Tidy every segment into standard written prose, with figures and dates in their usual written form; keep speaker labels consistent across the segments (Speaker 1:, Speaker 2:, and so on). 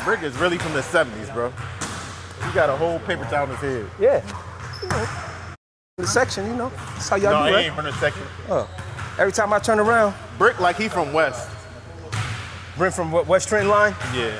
Speaker 1: Brick is really from the 70s, bro. He got a whole paper towel in his head.
Speaker 2: Yeah. You know, the section, you know. That's how y'all do it.
Speaker 1: No, he ain't from the section.
Speaker 2: Every time I turn around.
Speaker 1: Brick like he from West.
Speaker 2: Brick from what, West Trenton line?
Speaker 1: Yeah.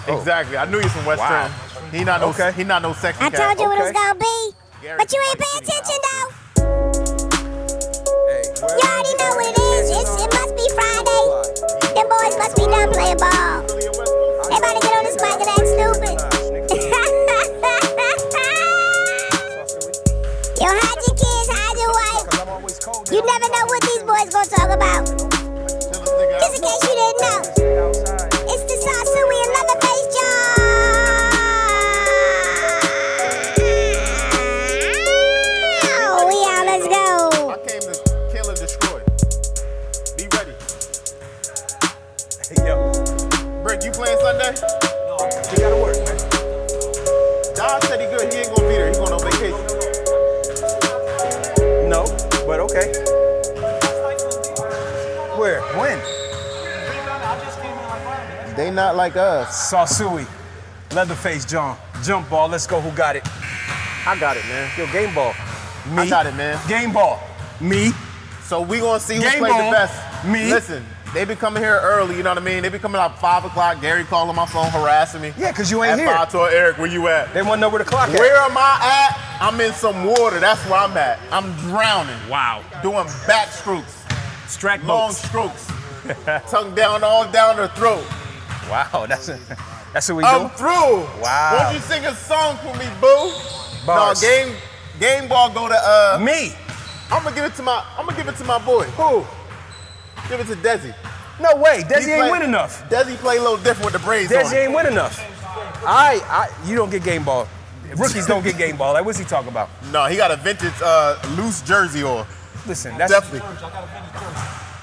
Speaker 1: Exactly. I knew he's from West Trenton. He not no section
Speaker 3: I told you what it was gonna be, but you ain't paying attention though. You already know what it is. It must be Friday. Them boys must be done playing ball. They about to get on this mic and act stupid. Yo, hide your kids, hide your wife. You never know what these boys gonna talk about. Just in case you didn't know, it's the Saucuey and Leatherface Jawn. Oh, we out, let's go.
Speaker 1: I came to kill and destroy. Be ready.
Speaker 2: Hey, yo.
Speaker 1: Brick, you playing Sunday?
Speaker 2: No, he gotta work, man.
Speaker 1: Dodge said he good. He ain't gonna be there. He going on vacation.
Speaker 2: No, but okay. Where? When?
Speaker 1: They not like us.
Speaker 2: Saucuey Leatherface Jawn. Jump ball, let's go. Who got it?
Speaker 1: I got it, man.
Speaker 2: Yo, game ball. Me.
Speaker 1: I got it, man.
Speaker 2: Game ball. Me.
Speaker 1: So we gonna see who
Speaker 2: Game
Speaker 1: plays
Speaker 2: ball.
Speaker 1: the best.
Speaker 2: Me.
Speaker 1: Listen, they been coming here early, you know what I mean? They been coming like 5 o'clock. Gary calling my phone, harassing me.
Speaker 2: Yeah, because you ain't here.
Speaker 1: I told Eric, where you at?
Speaker 2: They want to know where the clock at.
Speaker 1: Where am I at? I'm in some water. That's where I'm at. I'm drowning.
Speaker 2: Wow.
Speaker 1: Doing back strokes.
Speaker 2: Strike
Speaker 1: Long
Speaker 2: boats.
Speaker 1: strokes. Tongue down, all down her throat.
Speaker 2: Wow, that's what we do?
Speaker 1: I'm through.
Speaker 2: Wow.
Speaker 1: Won't you sing a song for me, boo?
Speaker 2: Bars.
Speaker 1: No, game ball go to
Speaker 2: me.
Speaker 1: I'm gonna give it to my boy.
Speaker 2: Who?
Speaker 1: Give it to Desi.
Speaker 2: No way. Desi ain't win enough.
Speaker 1: Desi play a little different with the braids on.
Speaker 2: Desi ain't win enough. You don't get game ball. Rookies don't get game ball. Like, what's he talking about?
Speaker 1: No, he got a vintage loose jersey on.
Speaker 2: Listen, that's
Speaker 1: definitely.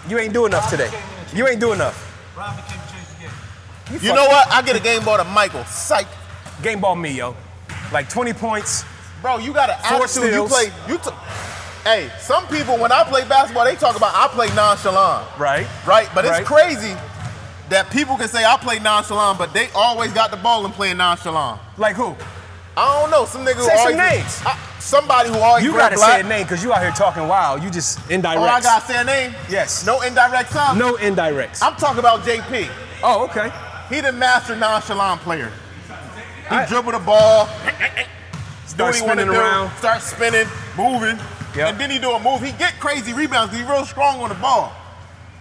Speaker 2: You ain't doing enough today. You ain't doing enough.
Speaker 1: You know what? I get a game ball to Michael. Psych.
Speaker 2: Game ball me, yo. Like 20 points.
Speaker 1: Bro, you got an
Speaker 2: 4
Speaker 1: attitude.
Speaker 2: steals.
Speaker 1: Hey, some people, when I play basketball, they talk about I play nonchalant.
Speaker 2: Right.
Speaker 1: Right? But it's crazy that people can say I play nonchalant, but they always got the ball and playing nonchalant.
Speaker 2: Like who?
Speaker 1: I don't know. Some nigga
Speaker 2: Say
Speaker 1: who
Speaker 2: some
Speaker 1: always...
Speaker 2: names.
Speaker 1: Somebody who always...
Speaker 2: You gotta say a name, because you out here talking wild. You just indirect.
Speaker 1: Oh, I gotta say a name?
Speaker 2: Yes.
Speaker 1: No indirects, huh?
Speaker 2: No indirects.
Speaker 1: I'm talking about JP.
Speaker 2: Oh, okay.
Speaker 1: He the master nonchalant player. He dribble the ball, do what he want to do,
Speaker 2: around.
Speaker 1: start spinning, moving,
Speaker 2: Yep.
Speaker 1: and then he do a move. He get crazy rebounds because he real strong on the ball.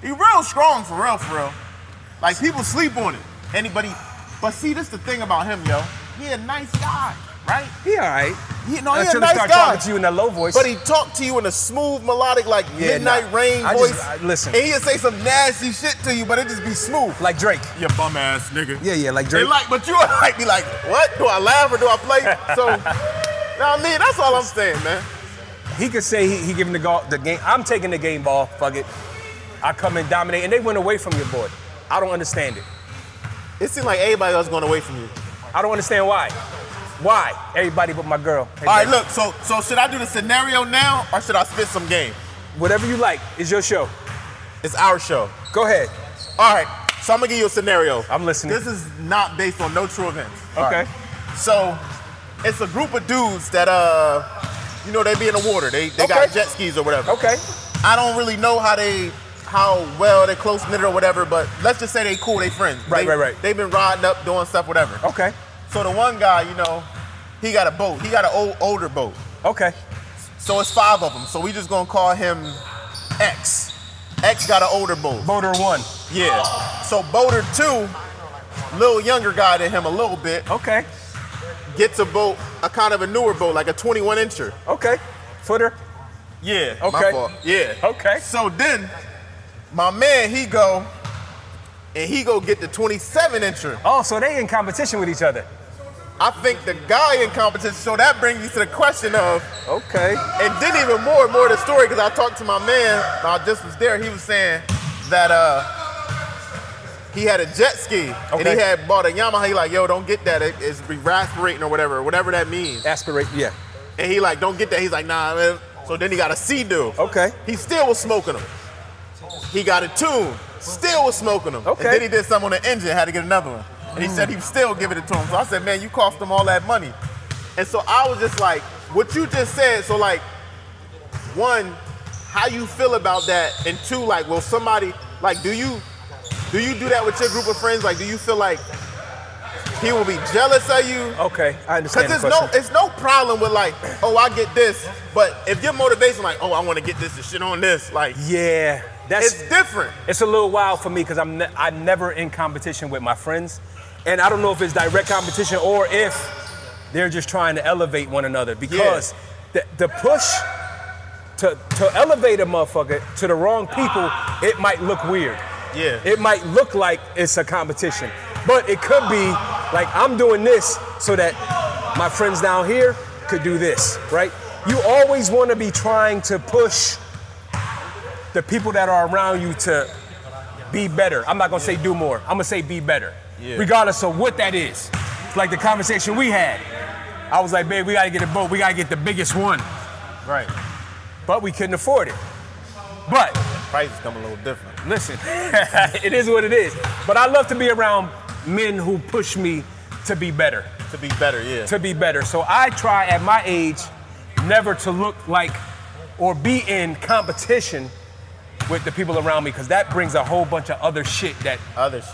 Speaker 1: He real strong for real, for real. Like, people sleep on it. But see, this the thing about him, yo. He a nice guy, right?
Speaker 2: He all right.
Speaker 1: He a
Speaker 2: Until
Speaker 1: nice
Speaker 2: he start
Speaker 1: guy.
Speaker 2: talking to you in that low voice.
Speaker 1: But he talk to you in a smooth, melodic, like midnight rain voice.
Speaker 2: Listen.
Speaker 1: And he'll say some nasty shit to you, but it just be smooth.
Speaker 2: Like Drake.
Speaker 1: You bum ass nigga.
Speaker 2: Yeah, like Drake.
Speaker 1: But you might be like, what? Do I laugh or do I play? So, know what I mean? That's all I'm saying, man.
Speaker 2: He could say he giving the game. I'm taking the game ball. Fuck it. I come and dominate, and they went away from your boy. I don't understand it.
Speaker 1: It seems like everybody else going away from you.
Speaker 2: I don't understand why. Why? Everybody but my girl. Hey,
Speaker 1: all right,
Speaker 2: baby.
Speaker 1: look. So should I do the scenario now or should I spit some game?
Speaker 2: Whatever you like. It's your show.
Speaker 1: It's our show.
Speaker 2: Go ahead.
Speaker 1: All right. So I'm gonna give you a scenario.
Speaker 2: I'm listening.
Speaker 1: This is not based on no true events.
Speaker 2: Okay.
Speaker 1: Right. So it's a group of dudes that you know, they be in the water. They got jet skis or whatever.
Speaker 2: Okay.
Speaker 1: I don't really know how well they're close knit or whatever, but let's just say they cool, they friends.
Speaker 2: Right.
Speaker 1: They've been riding up, doing stuff, whatever.
Speaker 2: Okay.
Speaker 1: So the one guy, you know, he got a boat. He got an older boat.
Speaker 2: Okay.
Speaker 1: So it's 5 of them. So we just gonna call him X. X got an older boat.
Speaker 2: Boater 1.
Speaker 1: Yeah. So Boater 2, little younger guy than him a little bit.
Speaker 2: Okay.
Speaker 1: Gets a boat, a kind of a newer boat, like a 21-incher.
Speaker 2: Okay. Footer.
Speaker 1: Yeah.
Speaker 2: Okay.
Speaker 1: My fault. Yeah.
Speaker 2: Okay.
Speaker 1: So then, my man, he go get the 27-incher.
Speaker 2: Oh, so they in competition with each other.
Speaker 1: I think the guy in competition, so that brings you to the question of,
Speaker 2: okay.
Speaker 1: And then even more of the story, because I talked to my man, I just was there, he was saying that he had a jet ski, and he had bought a Yamaha. He like, yo, don't get that, it's re-aspirating or whatever that means.
Speaker 2: Aspirate, yeah.
Speaker 1: And he like, don't get that, he's like, nah, man. So then he got a Sea-Doo.
Speaker 2: Okay.
Speaker 1: He still was smoking them. He got a Tune, still was smoking them.
Speaker 2: Okay.
Speaker 1: And then he did something on the engine, had to get another one. And he said he was still giving it to him. So I said, man, you cost him all that money. And so I was just like, what you just said, so like, one, how you feel about that? And two, like, will somebody, like, do you do that with your group of friends? Like, do you feel like he will be jealous of you?
Speaker 2: Okay, I understand.
Speaker 1: Because it's no problem with like, oh, I get this. But if your motivation, like, oh, I want to get this and shit on this, like,
Speaker 2: yeah,
Speaker 1: it's different.
Speaker 2: It's a little wild for me because I'm never in competition with my friends, and I don't know if it's direct competition or if they're just trying to elevate one another. Because the push to elevate a motherfucker to the wrong people, it might look weird.
Speaker 1: Yeah.
Speaker 2: It might look like it's a competition, but it could be like I'm doing this so that my friends down here could do this, right? You always want to be trying to push the people that are around you to be better. I'm not gonna say do more. I'm gonna say be better, regardless of what that is. It's like the conversation we had. I was like, babe, we gotta get a boat. We gotta get the biggest one.
Speaker 1: Right.
Speaker 2: But we couldn't afford it. But
Speaker 1: prices come a little different.
Speaker 2: Listen, it is what it is. But I love to be around men who push me to be better.
Speaker 1: To be better, yeah.
Speaker 2: To be better. So I try at my age never to look like or be in competition with the people around me, because that brings a whole bunch of other shit that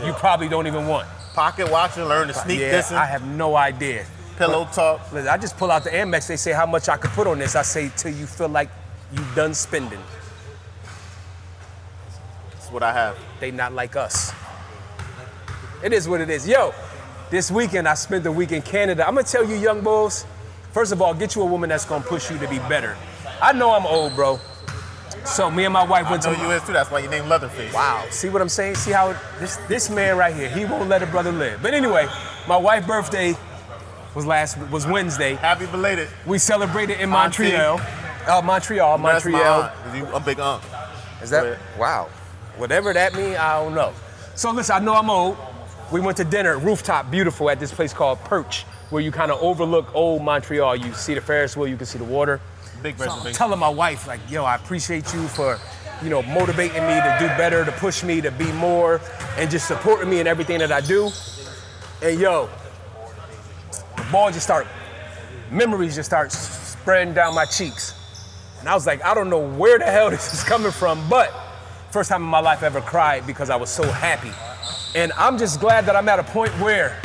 Speaker 2: you probably don't even want.
Speaker 1: Pocket watching, learn to sneak dissing.
Speaker 2: I have no idea.
Speaker 1: Pillow talk.
Speaker 2: Listen, I just pull out the Amex. They say how much I could put on this. I say till you feel like you done spending.
Speaker 1: That's what I have.
Speaker 2: They not like us. It is what it is. Yo, this weekend I spent the week in Canada. I'm gonna tell you, young bulls, first of all, get you a woman that's gonna push you to be better. I know I'm old, bro. So me and my wife went to.
Speaker 1: I know you is too. That's why you named Leatherface.
Speaker 2: Wow. See what I'm saying? See how this man right here, he won't let a brother live. But anyway, my wife's birthday was Wednesday.
Speaker 1: Happy belated.
Speaker 2: We celebrated in Montreal. Montreal.
Speaker 1: You a big unk.
Speaker 2: Is that? Wow. Whatever that means, I don't know. So listen, I know I'm old. We went to dinner, rooftop, beautiful, at this place called Perch, where you kind of overlook old Montreal. You see the Ferris wheel, you can see the water.
Speaker 1: Big reservation.
Speaker 2: Telling my wife, like, yo, I appreciate you for, motivating me to do better, to push me to be more, and just supporting me in everything that I do. And yo, memories just start spreading down my cheeks. And I was like, I don't know where the hell this is coming from, but first time in my life I ever cried because I was so happy. And I'm just glad that I'm at a point where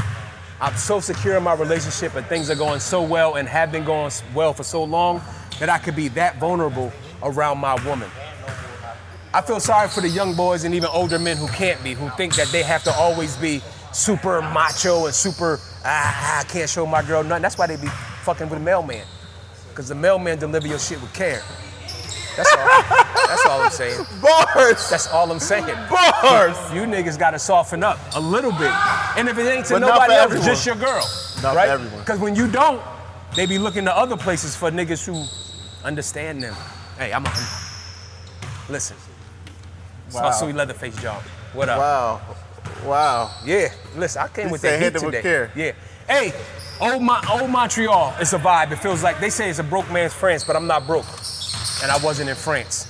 Speaker 2: I'm so secure in my relationship and things are going so well and have been going well for so long that I could be that vulnerable around my woman. I feel sorry for the young boys and even older men who can't be, who think that they have to always be super macho and super, I can't show my girl nothing. That's why they be fucking with a mailman. Because the mailman deliver your shit with care. That's all. That's all I'm saying.
Speaker 1: Bars.
Speaker 2: That's all I'm saying.
Speaker 1: Bars.
Speaker 2: You niggas gotta soften up a little bit. And if it ain't to nobody else, it's just your girl.
Speaker 1: Not
Speaker 2: right?
Speaker 1: for everyone.
Speaker 2: Because when you don't, they be looking to other places for niggas who understand them. Hey, listen.
Speaker 1: Wow.
Speaker 2: Saucuey Leatherface Jawn. What up?
Speaker 1: Wow.
Speaker 2: Yeah. Listen, I came with that heat today.
Speaker 1: With care.
Speaker 2: Yeah. Hey, old Montreal, it's a vibe. It feels like, they say it's a broke man's France, but I'm not broke. And I wasn't in France.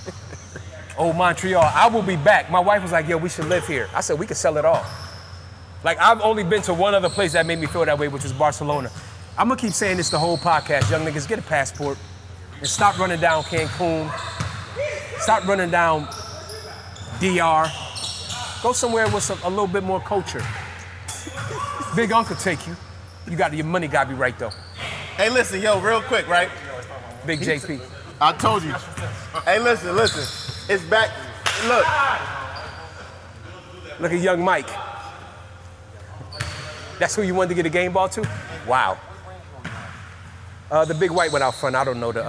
Speaker 2: Old Montreal, I will be back. My wife was like, yo, we should live here. I said, we could sell it all. Like, I've only been to one other place that made me feel that way, which was Barcelona. I'm gonna keep saying this the whole podcast. Young niggas, get a passport and stop running down Cancun. Stop running down DR. Go somewhere with a little bit more culture. Big Uncle take you. Your money gotta be right though.
Speaker 1: Hey, listen, yo, real quick, right?
Speaker 2: Big JP.
Speaker 1: I told you. Hey, listen. It's back.
Speaker 2: Look at young Mike. That's who you wanted to get a game ball to? Wow. The big white one out front. I don't know the.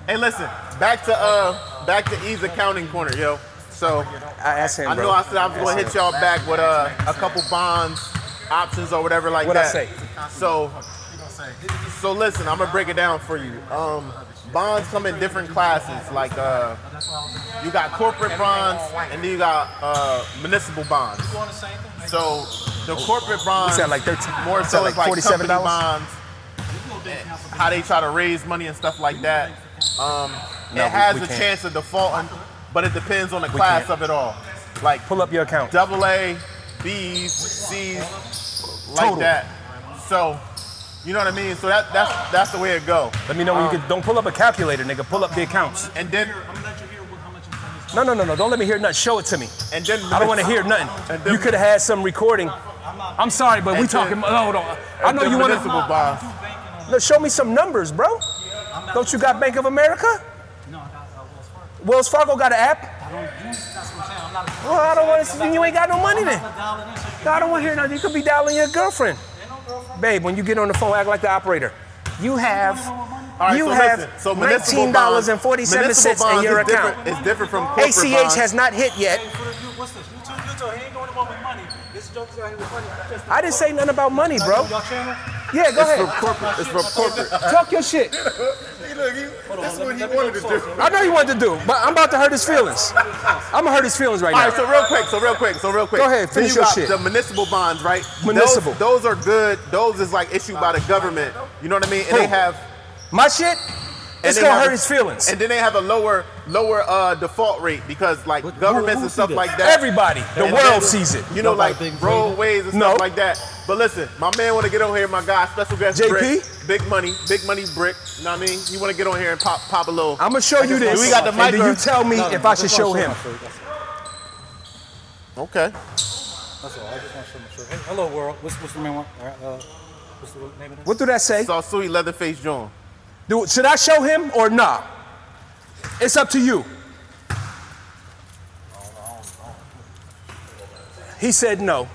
Speaker 1: Hey, listen. Back to E's accounting corner, yo. So
Speaker 2: I asked him,
Speaker 1: I know I said I was going to hit y'all back with a couple bonds, options, or whatever like
Speaker 2: What'd
Speaker 1: that.
Speaker 2: I say?
Speaker 1: So listen, I'm gonna break it down for you. Bonds come in different classes. Like you got corporate bonds, and then you got municipal bonds. So the corporate bonds,
Speaker 2: like 13,
Speaker 1: more so
Speaker 2: like
Speaker 1: like
Speaker 2: $47
Speaker 1: company bonds, how they try to raise money and stuff like that. It has a chance of defaulting, but it depends on the class of it all. Like
Speaker 2: pull up your account.
Speaker 1: AA, B's, C's, like
Speaker 2: Total.
Speaker 1: that. So, you know what I mean? So that's the way it go.
Speaker 2: Let me know when you get. Don't pull up a calculator, nigga. Pull up the accounts.
Speaker 1: And then.
Speaker 2: No. Don't let me hear nothing. Show it to me.
Speaker 1: And then
Speaker 2: I don't want to hear nothing. You could have had some recording. I'm sorry, but we talking. Hold on. I know you want to. Show me some numbers, bro. Don't you got Bank of America?
Speaker 4: No, I got
Speaker 2: Wells
Speaker 4: Wells Fargo.
Speaker 2: Fargo got an app.
Speaker 4: I don't use. That's what I'm saying. I'm not.
Speaker 2: Well, I don't want to. Then you ain't got no money then. I don't want to hear nothing. You could be dialing your girlfriend. Babe, when you get on the phone, act like the operator. You have.
Speaker 1: Right,
Speaker 2: you
Speaker 1: so
Speaker 2: have
Speaker 1: listen, so
Speaker 2: $19.47 in your account.
Speaker 1: It's different from corporate
Speaker 2: ACH
Speaker 1: bonds.
Speaker 2: has not hit yet.
Speaker 4: What's this? YouTube, he ain't doing it with money. This joke is out here with money.
Speaker 2: I didn't say nothing about money, bro.
Speaker 4: Y'all channel?
Speaker 2: Yeah, go ahead.
Speaker 1: It's from corporate.
Speaker 2: Talk your shit.
Speaker 1: That's what he wanted to do.
Speaker 2: I know he wanted to do, but I'm about to hurt his feelings. I'm gonna hurt his feelings right now.
Speaker 1: All right, so real quick.
Speaker 2: Go ahead, finish your shit.
Speaker 1: The municipal bonds, right?
Speaker 2: Municipal.
Speaker 1: Those are good. Those is like issued by the government. You know what I mean? And they have
Speaker 2: my shit. It's gonna hurt his feelings.
Speaker 1: And then they have a lower default rate because like governments and stuff like that.
Speaker 2: Everybody, the world sees it.
Speaker 1: You know, like roadways and stuff like that. But listen, my man want to get on here. My guy, special guest,
Speaker 2: JP,
Speaker 1: Brick, big money Brick. You know what I mean? You want to get on here and pop a little.
Speaker 2: I'm gonna show you this.
Speaker 1: We got the mic.
Speaker 2: And then you tell me if I should show him.
Speaker 1: Okay.
Speaker 4: That's all. I just want to show my shirt. Hey, hello, world. What's the name? What's the name of this?
Speaker 2: What do that say?
Speaker 1: Saucuey Leatherface Jawn.
Speaker 2: Should I show him or not? It's up to you. He said no.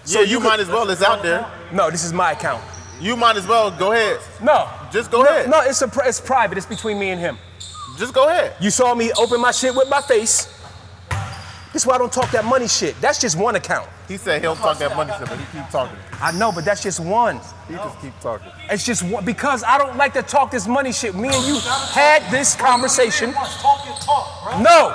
Speaker 1: So you might as well. It's out there.
Speaker 2: No, this is my account.
Speaker 1: You might as well go ahead.
Speaker 2: No.
Speaker 1: Just go ahead.
Speaker 2: No, it's private. It's between me and him.
Speaker 1: Just go ahead.
Speaker 2: You saw me open my shit with my face. This is why I don't talk that money shit. That's just one account.
Speaker 1: He said he don't talk that money shit, but he keep talking.
Speaker 2: I know, but that's just one.
Speaker 1: He just keep talking.
Speaker 2: It's just one, because I don't like to talk this money shit. Me and you had this conversation.
Speaker 4: Talk your talk, bro.
Speaker 2: No.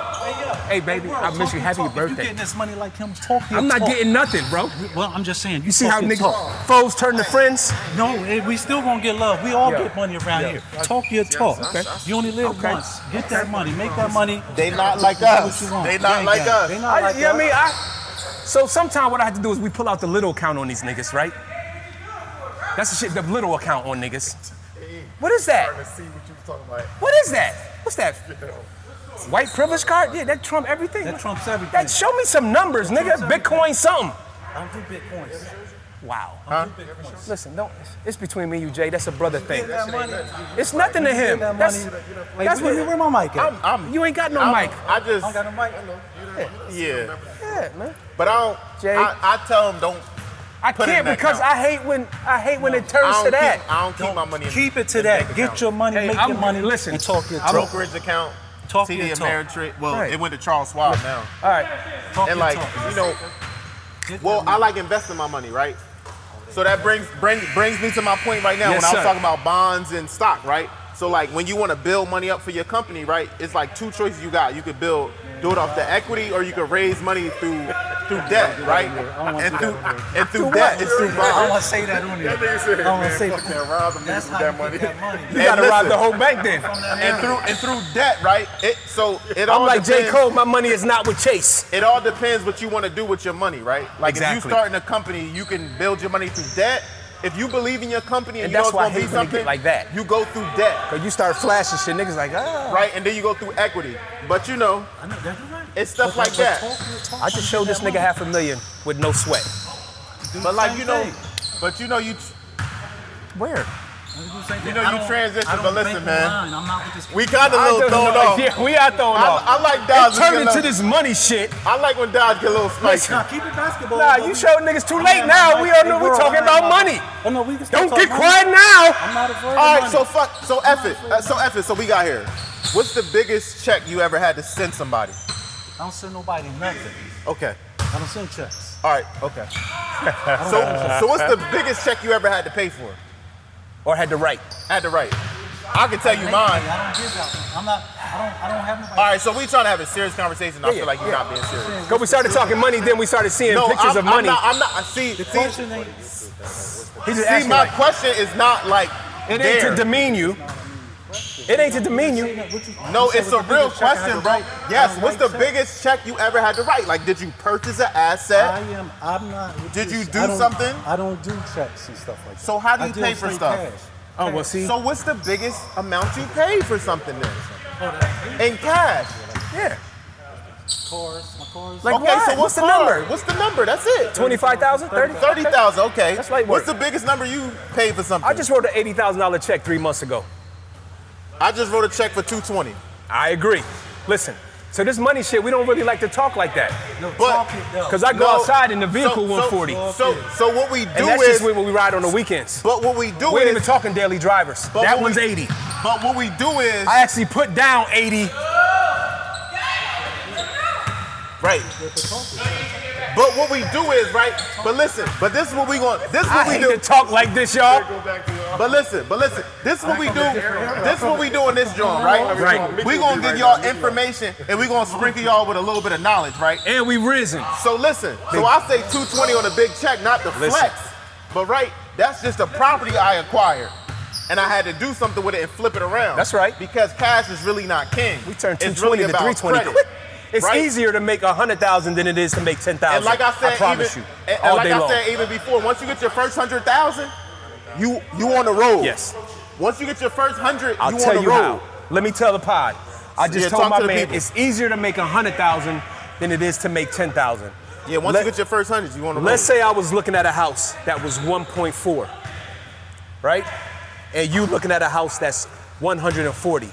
Speaker 2: Hey, baby, I miss you. Happy birthday.
Speaker 4: You getting this money like him? Talk your talk.
Speaker 2: I'm not getting nothing, bro.
Speaker 4: Well, I'm just saying.
Speaker 2: You see how niggas foes turn to friends?
Speaker 4: No, we still gonna get love. We all get money around here. Talk your talk. Okay. You only live once. Get that money. Make that money.
Speaker 1: They not like us. They not like us.
Speaker 4: They not like us.
Speaker 2: You know what I mean? So sometimes what I have to do is we pull out the little account on these niggas, right? That's the shit, the little account on niggas. What is that? What is that? What's that? White privilege card? Yeah, that trump everything.
Speaker 4: That trumps everything.
Speaker 2: Show me some numbers, nigga. Bitcoin something.
Speaker 4: I don't do Bitcoins.
Speaker 2: Wow.
Speaker 4: Huh?
Speaker 2: Listen, it's between me and you, Jay. That's a brother thing. It's nothing to him. That's
Speaker 4: where my mic at?
Speaker 2: You ain't got no mic.
Speaker 4: I don't got no mic.
Speaker 1: Yeah.
Speaker 2: Yeah, man.
Speaker 1: But I don't.
Speaker 2: Jay.
Speaker 1: I tell him don't.
Speaker 2: I can't because I hate when it turns to that.
Speaker 1: I don't keep my money.
Speaker 4: Keep it to that. Get your money, make your money.
Speaker 2: Listen,
Speaker 4: and talk your
Speaker 1: talk. Brokerage account.
Speaker 4: Talk
Speaker 1: TD
Speaker 4: your talk.
Speaker 1: Ameritrade. Well, it went to Charles Schwab now.
Speaker 2: All right.
Speaker 1: And like you know, well, I like investing my money, right? So that brings me to my point right now when I was talking about bonds and stock, right? So like when you want to build money up for your company, right? It's like two choices you got. You could do it off the equity, or you could raise money through debt, right? And through debt, it's through bonds.
Speaker 4: I don't want to say that on here. I don't want to say that.
Speaker 1: That's how you get that money.
Speaker 2: You gotta rob the whole bank then.
Speaker 1: And through debt, right?
Speaker 2: I'm like J. Cole, my money is not with Chase.
Speaker 1: It all depends what you want to do with your money, right? Like if you starting a company, you can build your money through debt. If you believe in your company and you know it's gonna be something
Speaker 2: like that,
Speaker 1: you go through debt.
Speaker 2: Cause you start flashing shit, niggas like,
Speaker 1: right, and then you go through equity. But you know, it's stuff like that.
Speaker 2: I just showed this nigga $500,000 with no sweat.
Speaker 1: But like you know,
Speaker 2: where?
Speaker 1: You know you transition, but listen, man. We kind of a little thrown off.
Speaker 2: Yeah, we are thrown off.
Speaker 1: I like Dodge.
Speaker 2: It turned into this money shit.
Speaker 1: I like when Dodge get a little spicy.
Speaker 4: Nah, keep it basketball.
Speaker 2: Nah, you showed niggas too late now. We all know we talking about money.
Speaker 4: Oh no, we can
Speaker 2: don't get quiet now.
Speaker 4: I'm not afraid.
Speaker 1: All right, so F it. So we got here. What's the biggest check you ever had to send somebody?
Speaker 4: I don't send nobody nothing.
Speaker 1: Okay.
Speaker 4: I don't send checks.
Speaker 1: All right. Okay. So what's the biggest check you ever had to pay for?
Speaker 2: Or had to write?
Speaker 1: Had to write. I can tell you mine.
Speaker 4: I don't give that. I don't have nobody.
Speaker 1: All right, so we trying to have a serious conversation. I feel like you're not being serious.
Speaker 2: Because we started talking money, then we started seeing pictures of money.
Speaker 1: I'm not. See,
Speaker 4: the question ain't.
Speaker 1: My question is not like
Speaker 2: it ain't to demean you. It ain't to demean you.
Speaker 1: No, it's a real question, bro. Yes, what's the biggest check you ever had to write? Like, did you purchase an asset?
Speaker 4: I'm not.
Speaker 1: Did you do something?
Speaker 4: I don't do checks and stuff like that.
Speaker 1: So how do you pay for stuff?
Speaker 4: Cash.
Speaker 2: Oh, well, see.
Speaker 1: So what's the biggest amount you paid for something then? In cash? Yeah.
Speaker 4: My cars.
Speaker 2: Like
Speaker 1: okay,
Speaker 2: what?
Speaker 1: so what's the number? What's the number? That's it.
Speaker 2: 25,000, 30?
Speaker 1: 30,000. Okay.
Speaker 2: That's light work.
Speaker 1: What's the biggest number you paid for something?
Speaker 2: I just wrote an $80,000 check 3 months ago.
Speaker 1: I just wrote a check for $220.
Speaker 2: I agree. Listen, so this money shit, we don't really like to talk like that. Because I go outside in the vehicle 140.
Speaker 1: So what we do
Speaker 2: and that's
Speaker 1: is
Speaker 2: just when we ride on the weekends.
Speaker 1: But what we do
Speaker 2: we ain't
Speaker 1: is
Speaker 2: even talking daily drivers. That one's 80.
Speaker 1: But what we do is
Speaker 2: I actually put down 80.
Speaker 1: Right. But what we do is, right? But listen, but this is what we going. This is what we do.
Speaker 2: I hate to talk like this, y'all.
Speaker 1: But listen. This is what we do. This is what we do in this joint, right?
Speaker 2: Right.
Speaker 1: We gonna give y'all information and we gonna sprinkle y'all with a little bit of knowledge, right?
Speaker 2: And we risen.
Speaker 1: So listen. So I say 220 on a big check, not the flex. But right, that's just a property I acquired. And I had to do something with it and flip it around.
Speaker 2: That's right.
Speaker 1: Because cash is really not king.
Speaker 2: We turned 220
Speaker 1: it's really
Speaker 2: to
Speaker 1: about
Speaker 2: 320.
Speaker 1: credit.
Speaker 2: It's easier to make 100,000 than it is to make 10,000.
Speaker 1: And like I said,
Speaker 2: I promise
Speaker 1: even,
Speaker 2: you,
Speaker 1: and like I said even before, once you get your first 100,000, you on the road.
Speaker 2: Yes.
Speaker 1: Once you get your first 100,
Speaker 2: I'll
Speaker 1: you
Speaker 2: tell
Speaker 1: on the
Speaker 2: you
Speaker 1: road.
Speaker 2: how. Let me tell the pod. I just told my man
Speaker 1: people.
Speaker 2: it's easier to make 100,000 than it is to make 10,000.
Speaker 1: Yeah, once you get your first 100, you on the road.
Speaker 2: Let's say I was looking at a house that was 1.4, right? And you looking at a house that's 140.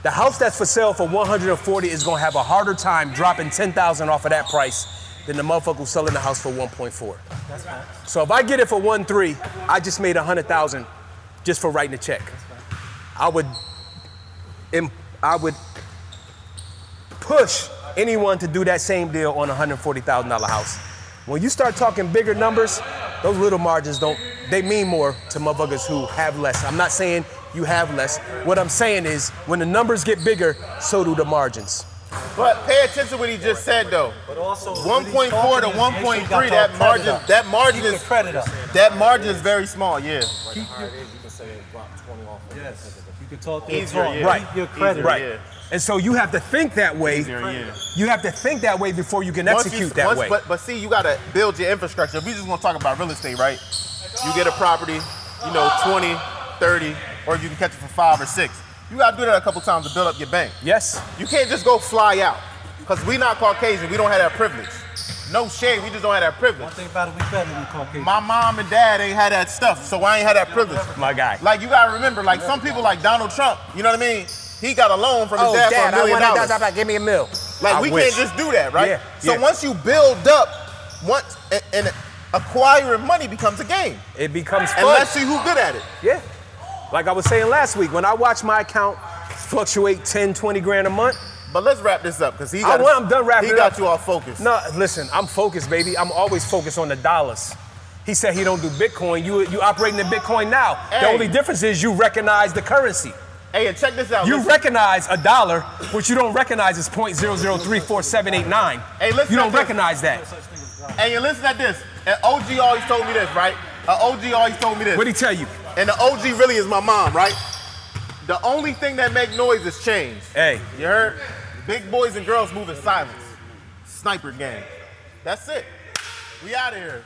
Speaker 2: The house that's for sale for 140 is gonna have a harder time dropping 10,000 off of that price than the motherfucker who's selling the house for 1.4.
Speaker 4: That's right.
Speaker 2: So if I get it for 1.3, I just made 100,000 just for writing a check. I would push anyone to do that same deal on a $140,000 house. When you start talking bigger numbers, those little margins they mean more to motherfuckers who have less. I'm not saying you have less. What I'm saying is when the numbers get bigger, so do the margins.
Speaker 1: But pay attention to what he just said though.
Speaker 4: But also
Speaker 1: 1.4 to 1.3, that margin is very small, yeah.
Speaker 4: You can say drop 20 off. Yes. You can talk
Speaker 1: easier, yeah.
Speaker 2: Right.
Speaker 4: Keep your credit.
Speaker 2: Right.
Speaker 1: Yeah.
Speaker 2: And so you have to think that way. You have to think that way before you can execute that way.
Speaker 1: But see, you gotta build your infrastructure. If we just gonna talk about real estate, right? You get a property, 20, 30, or you can catch it for 5 or 6. You gotta do that a couple times to build up your bank.
Speaker 2: Yes.
Speaker 1: You can't just go fly out. Because we not Caucasian, we don't have that privilege. No shade, we just don't have that privilege.
Speaker 4: One thing about it, we better than Caucasian.
Speaker 1: My mom and dad ain't had that stuff, so I ain't had that privilege.
Speaker 2: My guy.
Speaker 1: Like, you gotta remember, like some people like Donald Trump, you know what I mean? He got a loan from his dad for $1 million.
Speaker 2: Give me a mill.
Speaker 1: Like, we can't just do that, right?
Speaker 2: Yeah,
Speaker 1: so once you build up, and acquiring money becomes a game.
Speaker 2: It becomes fun.
Speaker 1: And let's see who's good at it.
Speaker 2: Yeah. Like I was saying last week, when I watch my account fluctuate 10, 20 grand a month.
Speaker 1: But let's wrap this up, because
Speaker 2: I'm done wrapping it up.
Speaker 1: He got you all focused.
Speaker 2: No, listen, I'm focused, baby. I'm always focused on the dollars. He said he don't do Bitcoin. You operating in Bitcoin now.
Speaker 1: Hey.
Speaker 2: The only difference is you recognize the currency.
Speaker 1: Hey, and check this out.
Speaker 2: You recognize a dollar, which you don't recognize is 0.0034789.
Speaker 1: Hey, listen.
Speaker 2: You don't recognize that.
Speaker 1: Hey, you listen at this. And OG always told me this, right? OG always told me this.
Speaker 2: What'd he tell you?
Speaker 1: And the OG really is my mom, right? The only thing that make noise is change.
Speaker 2: Hey.
Speaker 1: You heard? Big boys and girls move in silence. Sniper gang. That's it. We out of here.